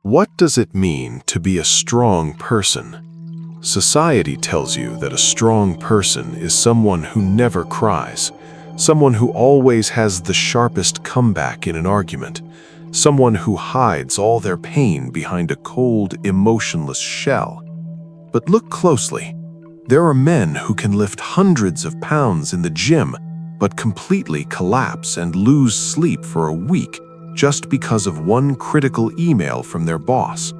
What does it mean to be a strong person? Society tells you that a strong person is someone who never cries, someone who always has the sharpest comeback in an argument, someone who hides all their pain behind a cold, emotionless shell. But look closely. There are men who can lift hundreds of pounds in the gym, but completely collapse and lose sleep for a week just because of one critical email from their boss.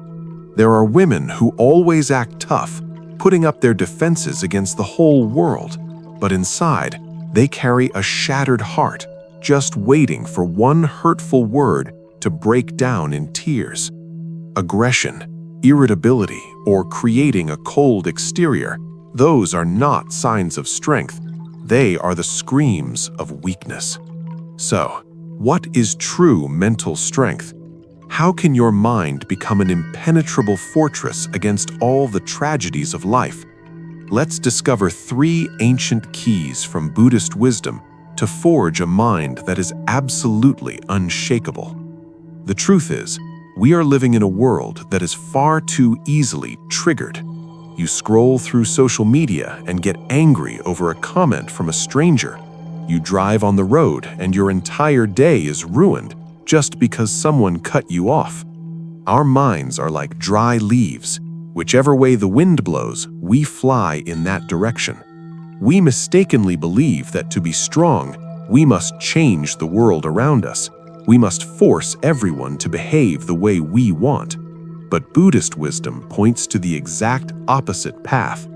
There are women who always act tough, putting up their defenses against the whole world, but inside, they carry a shattered heart, just waiting for one hurtful word to break down in tears. Aggression, irritability, or creating a cold exterior, those are not signs of strength. They are the screams of weakness. So, what is true mental strength? How can your mind become an impenetrable fortress against all the tragedies of life? Let's discover 3 ancient keys from Buddhist wisdom to forge a mind that is absolutely unshakable. The truth is, we are living in a world that is far too easily triggered. You scroll through social media and get angry over a comment from a stranger. You drive on the road and your entire day is ruined just because someone cut you off. Our minds are like dry leaves. Whichever way the wind blows, we fly in that direction. We mistakenly believe that to be strong, we must change the world around us. We must force everyone to behave the way we want. But Buddhist wisdom points to the exact opposite path.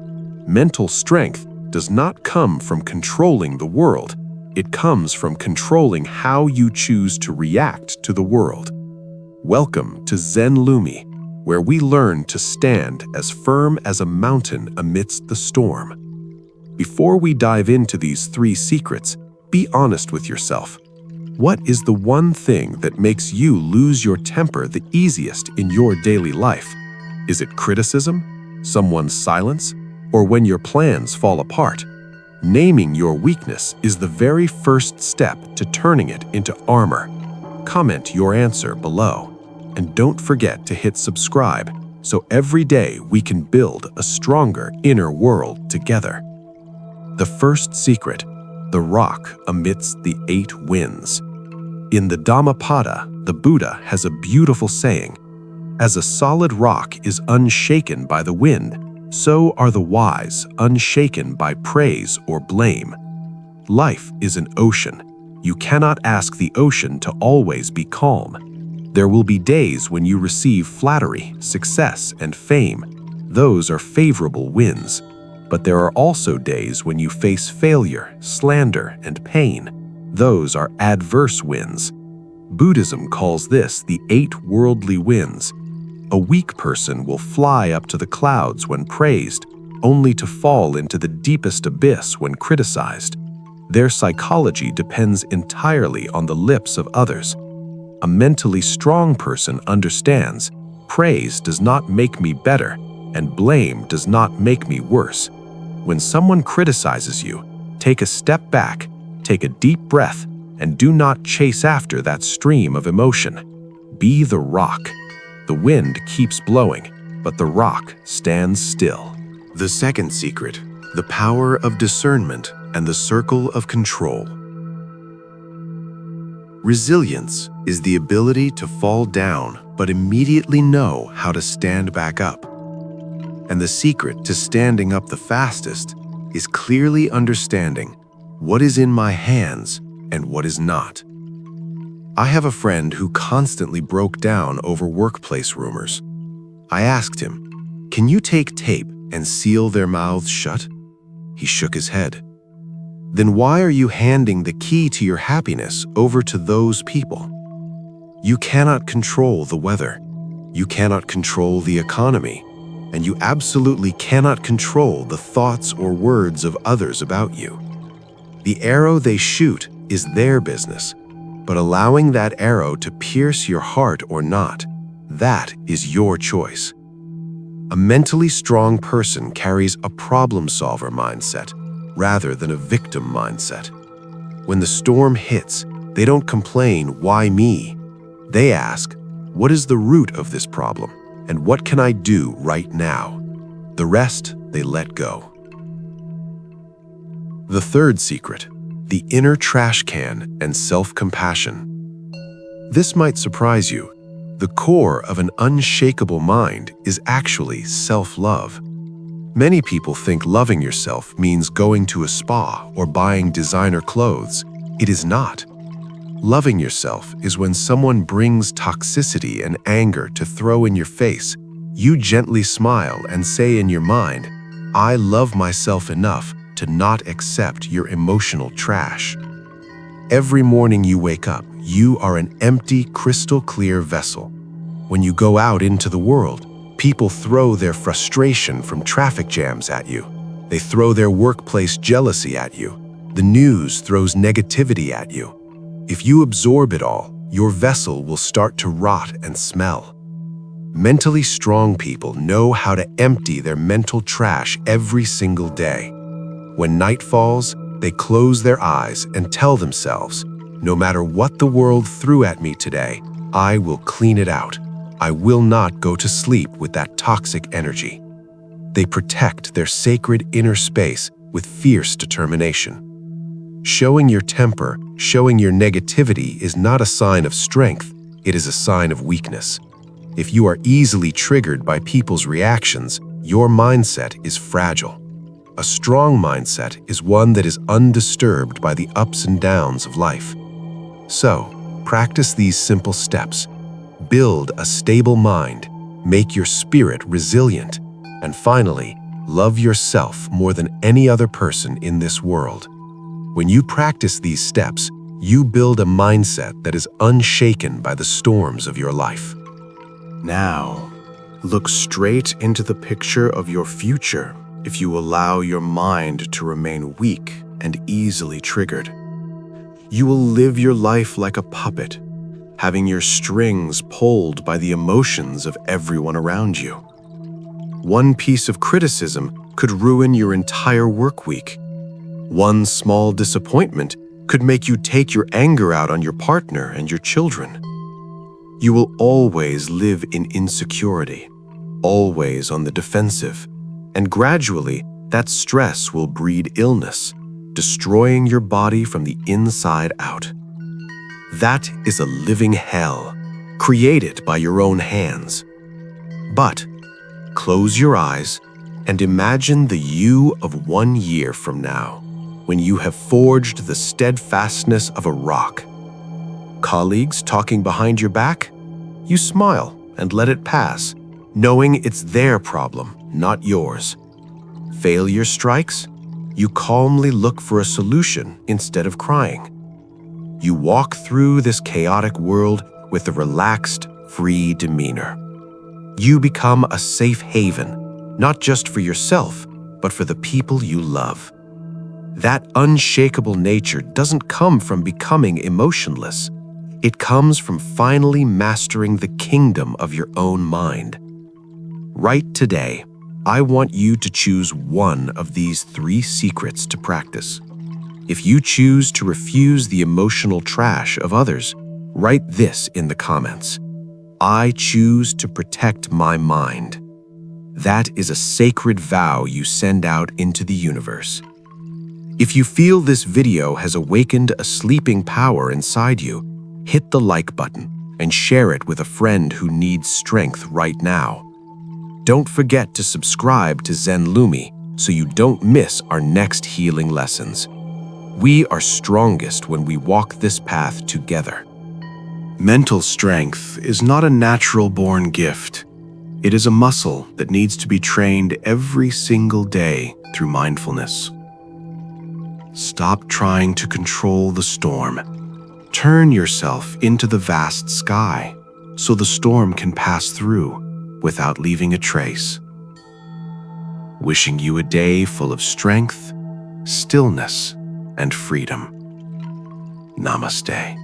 Mental strength does not come from controlling the world. It comes from controlling how you choose to react to the world. Welcome to ZenLumi, where we learn to stand as firm as a mountain amidst the storm. Before we dive into these 3 secrets, be honest with yourself. What is the one thing that makes you lose your temper the easiest in your daily life? Is it criticism, someone's silence, or when your plans fall apart? Naming your weakness is the very first step to turning it into armor. Comment your answer below. And don't forget to hit subscribe so every day we can build a stronger inner world together. The first secret, the rock amidst the 8 winds. In the Dhammapada, the Buddha has a beautiful saying, "As a solid rock is unshaken by the wind, so are the wise unshaken by praise or blame." Life is an ocean. You cannot ask the ocean to always be calm. There will be days when you receive flattery, success, and fame. Those are favorable winds. But there are also days when you face failure, slander, and pain. Those are adverse winds. Buddhism calls this the 8 worldly winds. A weak person will fly up to the clouds when praised, only to fall into the deepest abyss when criticized. Their psychology depends entirely on the lips of others. A mentally strong person understands, praise does not make me better, and blame does not make me worse. When someone criticizes you, take a step back, take a deep breath, and do not chase after that stream of emotion. Be the rock. The wind keeps blowing, but the rock stands still. The second secret, the power of discernment and the circle of control. Resilience is the ability to fall down but immediately know how to stand back up. And the secret to standing up the fastest is clearly understanding what is in my hands and what is not. I have a friend who constantly broke down over workplace rumors. I asked him, "Can you take tape and seal their mouths shut?" He shook his head. "Then why are you handing the key to your happiness over to those people? You cannot control the weather. You cannot control the economy. And you absolutely cannot control the thoughts or words of others about you. The arrow they shoot is their business, but allowing that arrow to pierce your heart or not, that is your choice." A mentally strong person carries a problem-solver mindset rather than a victim mindset. When the storm hits, they don't complain, "Why me?" They ask, What is the root of this problem? And what can I do right now? The rest, they let go. The third secret, the inner trash can and self-compassion. This might surprise you. The core of an unshakable mind is actually self-love. Many people think loving yourself means going to a spa or buying designer clothes. It is not. Loving yourself is when someone brings toxicity and anger to throw in your face. You gently smile and say in your mind, I love myself enough to not accept your emotional trash. Every morning you wake up, you are an empty, crystal-clear vessel. When you go out into the world, people throw their frustration from traffic jams at you. They throw their workplace jealousy at you. The news throws negativity at you. If you absorb it all, your vessel will start to rot and smell. Mentally strong people know how to empty their mental trash every single day. When night falls, they close their eyes and tell themselves, no matter what the world threw at me today, I will clean it out. I will not go to sleep with that toxic energy. They protect their sacred inner space with fierce determination. Showing your temper, showing your negativity is not a sign of strength, it is a sign of weakness. If you are easily triggered by people's reactions, your mindset is fragile. A strong mindset is one that is undisturbed by the ups and downs of life. So, practice these simple steps. Build a stable mind, make your spirit resilient, and finally, love yourself more than any other person in this world. When you practice these steps, you build a mindset that is unshaken by the storms of your life. Now, look straight into the picture of your future if you allow your mind to remain weak and easily triggered. You will live your life like a puppet, having your strings pulled by the emotions of everyone around you. One piece of criticism could ruin your entire work week. One small disappointment could make you take your anger out on your partner and your children. You will always live in insecurity, always on the defensive, and gradually that stress will breed illness, destroying your body from the inside out. That is a living hell, created by your own hands. But close your eyes and imagine the you of 1 year from now, when you have forged the steadfastness of a rock. Colleagues talking behind your back? You smile and let it pass, knowing it's their problem, not yours. Failure strikes? You calmly look for a solution instead of crying. You walk through this chaotic world with a relaxed, free demeanor. You become a safe haven, not just for yourself, but for the people you love. That unshakable nature doesn't come from becoming emotionless. It comes from finally mastering the kingdom of your own mind. Right today, I want you to choose one of these 3 secrets to practice. If you choose to refuse the emotional trash of others, write this in the comments. I choose to protect my mind. That is a sacred vow you send out into the universe. If you feel this video has awakened a sleeping power inside you, hit the like button and share it with a friend who needs strength right now. Don't forget to subscribe to ZenLumi so you don't miss our next healing lessons. We are strongest when we walk this path together. Mental strength is not a natural-born gift. It is a muscle that needs to be trained every single day through mindfulness. Stop trying to control the storm. Turn yourself into the vast sky so the storm can pass through without leaving a trace. Wishing you a day full of strength, stillness, and freedom. Namaste.